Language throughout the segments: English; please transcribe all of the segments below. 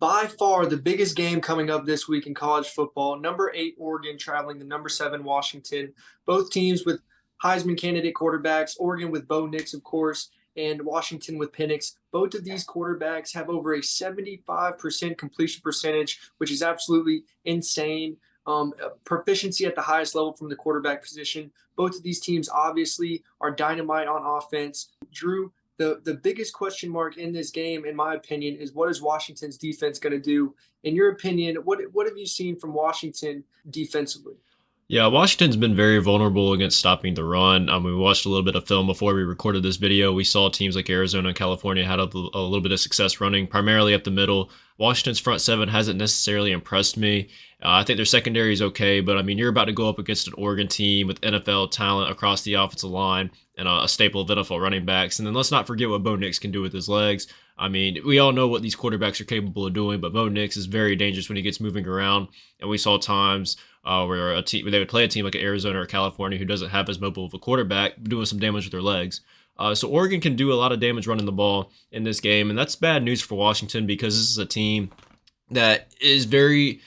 by far the biggest game coming up this week in college football. Number 8 Oregon traveling to number 7 Washington. Both teams with Heisman candidate quarterbacks. Oregon with Bo Nix, of course, and Washington with Penix. Both of these quarterbacks have over a 75% completion percentage, which is absolutely insane. Proficiency at the highest level from the quarterback position. Both of these teams obviously are dynamite on offense. Drew, the biggest question mark in this game, in my opinion, is what is Washington's defense going to do? In your opinion, what have you seen from Washington defensively? Yeah, Washington's been very vulnerable against stopping the run. We watched a little bit of film before we recorded this video. We saw teams like Arizona and California had a little bit of success running, primarily up the middle. Washington's front seven hasn't necessarily impressed me. I think their secondary is okay, but I mean, you're about to go up against an Oregon team with NFL talent across the offensive line and a staple of NFL running backs. And then let's not forget what Bo Nix can do with his legs. I mean, we all know what these quarterbacks are capable of doing, but Bo Nix is very dangerous when he gets moving around. And we saw times where they would play a team like Arizona or California who doesn't have as mobile of a quarterback doing some damage with their legs. So Oregon can do a lot of damage running the ball in this game, and that's bad news for Washington because this is a team that is very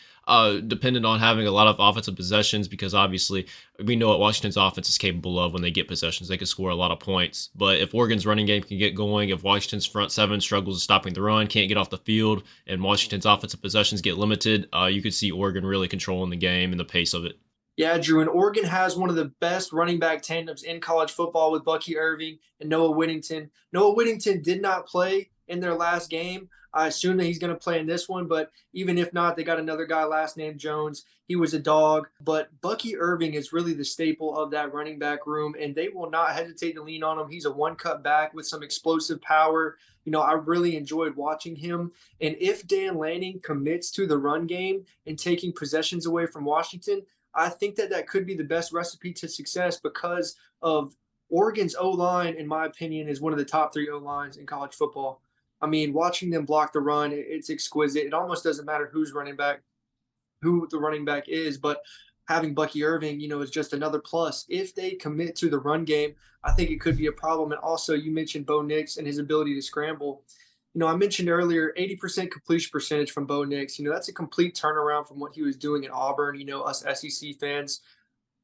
dependent on having a lot of offensive possessions because obviously we know what Washington's offense is capable of when they get possessions. They can score a lot of points. But if Oregon's running game can get going, if Washington's front seven struggles with stopping the run, can't get off the field, and Washington's offensive possessions get limited, you could see Oregon really controlling the game and the pace of it. Yeah, Drew, and Oregon has one of the best running back tandems in college football with Bucky Irving and Noah Whittington. Noah Whittington did not play in their last game. I assume that he's going to play in this one, but even if not, they got another guy last name Jones. He was a dog, but Bucky Irving is really the staple of that running back room, and they will not hesitate to lean on him. He's a one-cut back with some explosive power. I really enjoyed watching him. And if Dan Lanning commits to the run game and taking possessions away from Washington, I think that that could be the best recipe to success because of Oregon's O line, in my opinion, is one of the top 3 O lines in college football. I mean, watching them block the run, it's exquisite. It almost doesn't matter who the running back is, but having Bucky Irving, is just another plus. If they commit to the run game, I think it could be a problem. And also, you mentioned Bo Nix and his ability to scramble. I mentioned earlier 80% completion percentage from Bo Nix. That's a complete turnaround from what he was doing at Auburn. Us SEC fans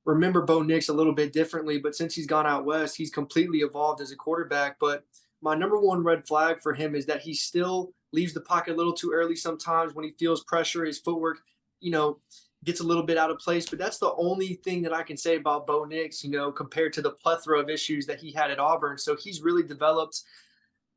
remember Bo Nix a little bit differently, but since he's gone out west, he's completely evolved as a quarterback. But my number one red flag for him is that he still leaves the pocket a little too early sometimes when he feels pressure. His footwork, you know, gets a little bit out of place. But that's the only thing that I can say about Bo Nix, compared to the plethora of issues that he had at Auburn. So he's really developed.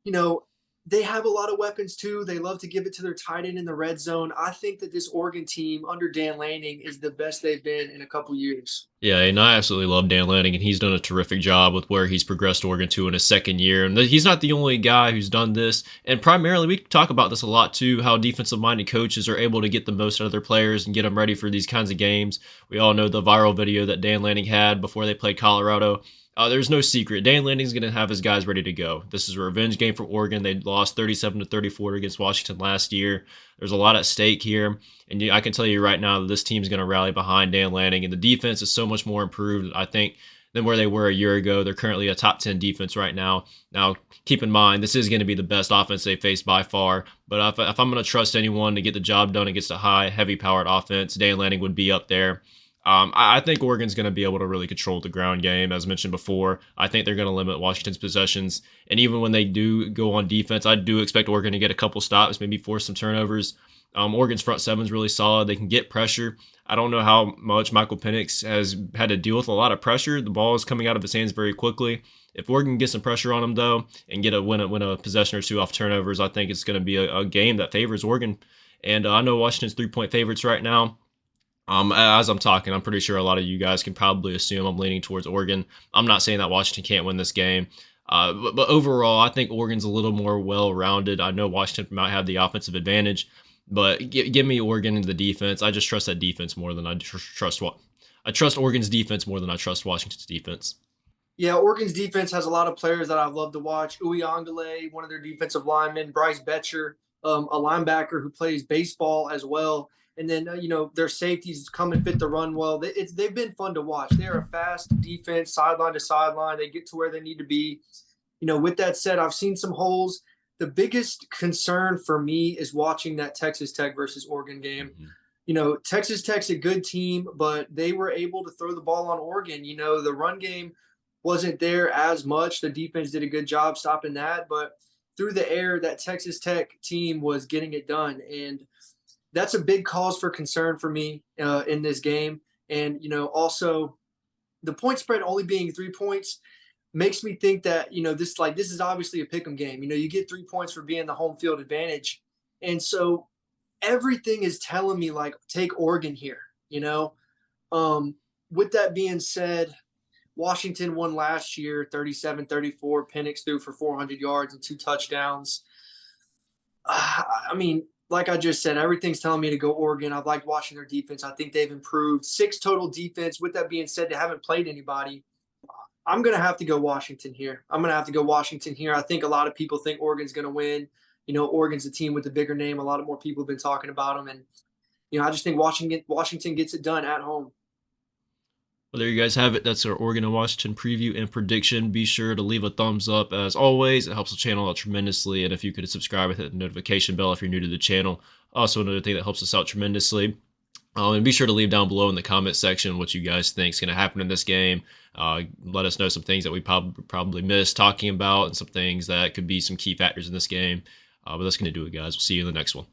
You know, they have a lot of weapons too. They love to give it to their tight end in the red zone. I think that this Oregon team under Dan Lanning is the best they've been in a couple years. Yeah, and I absolutely love Dan Lanning, and he's done a terrific job with where he's progressed Oregon to in his second year. And he's not the only guy who's done this. And primarily, we talk about this a lot too, how defensive-minded coaches are able to get the most out of their players and get them ready for these kinds of games. We all know the viral video that Dan Lanning had before they played Colorado. There's no secret. Dan Lanning's going to have his guys ready to go. This is a revenge game for Oregon. They lost 37-34 against Washington last year. There's a lot at stake here. And I can tell you right now that this team's going to rally behind Dan Lanning. And the defense is so much more improved, I think, than where they were a year ago. They're currently a top 10 defense right now. Now, keep in mind, this is going to be the best offense they faced by far. But if I'm going to trust anyone to get the job done against a high, heavy-powered offense, Dan Lanning would be up there. I think Oregon's going to be able to really control the ground game, as mentioned before. I think they're going to limit Washington's possessions. And even when they do go on defense, I do expect Oregon to get a couple stops, maybe force some turnovers. Oregon's front seven's really solid. They can get pressure. I don't know how much Michael Penix has had to deal with a lot of pressure. The ball is coming out of his hands very quickly. If Oregon gets some pressure on him, though, and win a possession or two off turnovers, I think it's going to be a game that favors Oregon. And I know Washington's 3-point favorites right now. As I'm talking, I'm pretty sure a lot of you guys can probably assume I'm leaning towards Oregon. I'm not saying that Washington can't win this game. But overall, I think Oregon's a little more well-rounded. I know Washington might have the offensive advantage, but give me Oregon in the defense. I just trust that defense more than I trust what I trust Oregon's defense more than I trust Washington's defense. Yeah, Oregon's defense has a lot of players that I've loved to watch. Uyangale, one of their defensive linemen, Bryce Betcher, a linebacker who plays baseball as well. And then, their safeties come and fit the run well. They've been fun to watch. They're a fast defense, sideline to sideline. They get to where they need to be. With that said, I've seen some holes the biggest concern for me is watching that Texas Tech versus Oregon game. Mhm. Texas Tech's a good team, but they were able to throw the ball on Oregon. The run game wasn't there as much. The defense did a good job stopping that, but through the air, that Texas Tech team was getting it done. And that's a big cause for concern for me in this game. And, also the point spread only being 3 points makes me think that, this is obviously a pick 'em game. You get 3 points for being the home field advantage. And so everything is telling me like take Oregon here, you know. With that being said, Washington won last year 37-34. Penix threw for 400 yards and 2 touchdowns. I mean, like I just said, everything's telling me to go Oregon. I've liked watching their defense. I think they've improved 6 total defense. With that being said, they haven't played anybody. I'm going to have to go Washington here. I think a lot of people think Oregon's going to win. Oregon's a team with a bigger name. A lot of more people have been talking about them. And, I just think Washington gets it done at home. Well, there you guys have it. That's our Oregon and Washington preview and prediction. Be sure to leave a thumbs up as always. It helps the channel out tremendously. And if you could subscribe and hit the notification bell if you're new to the channel. Also, another thing that helps us out tremendously. And be sure to leave down below in the comment section what you guys think is going to happen in this game. Let us know some things that we probably missed talking about and some things that could be some key factors in this game. But that's going to do it, guys. We'll see you in the next one.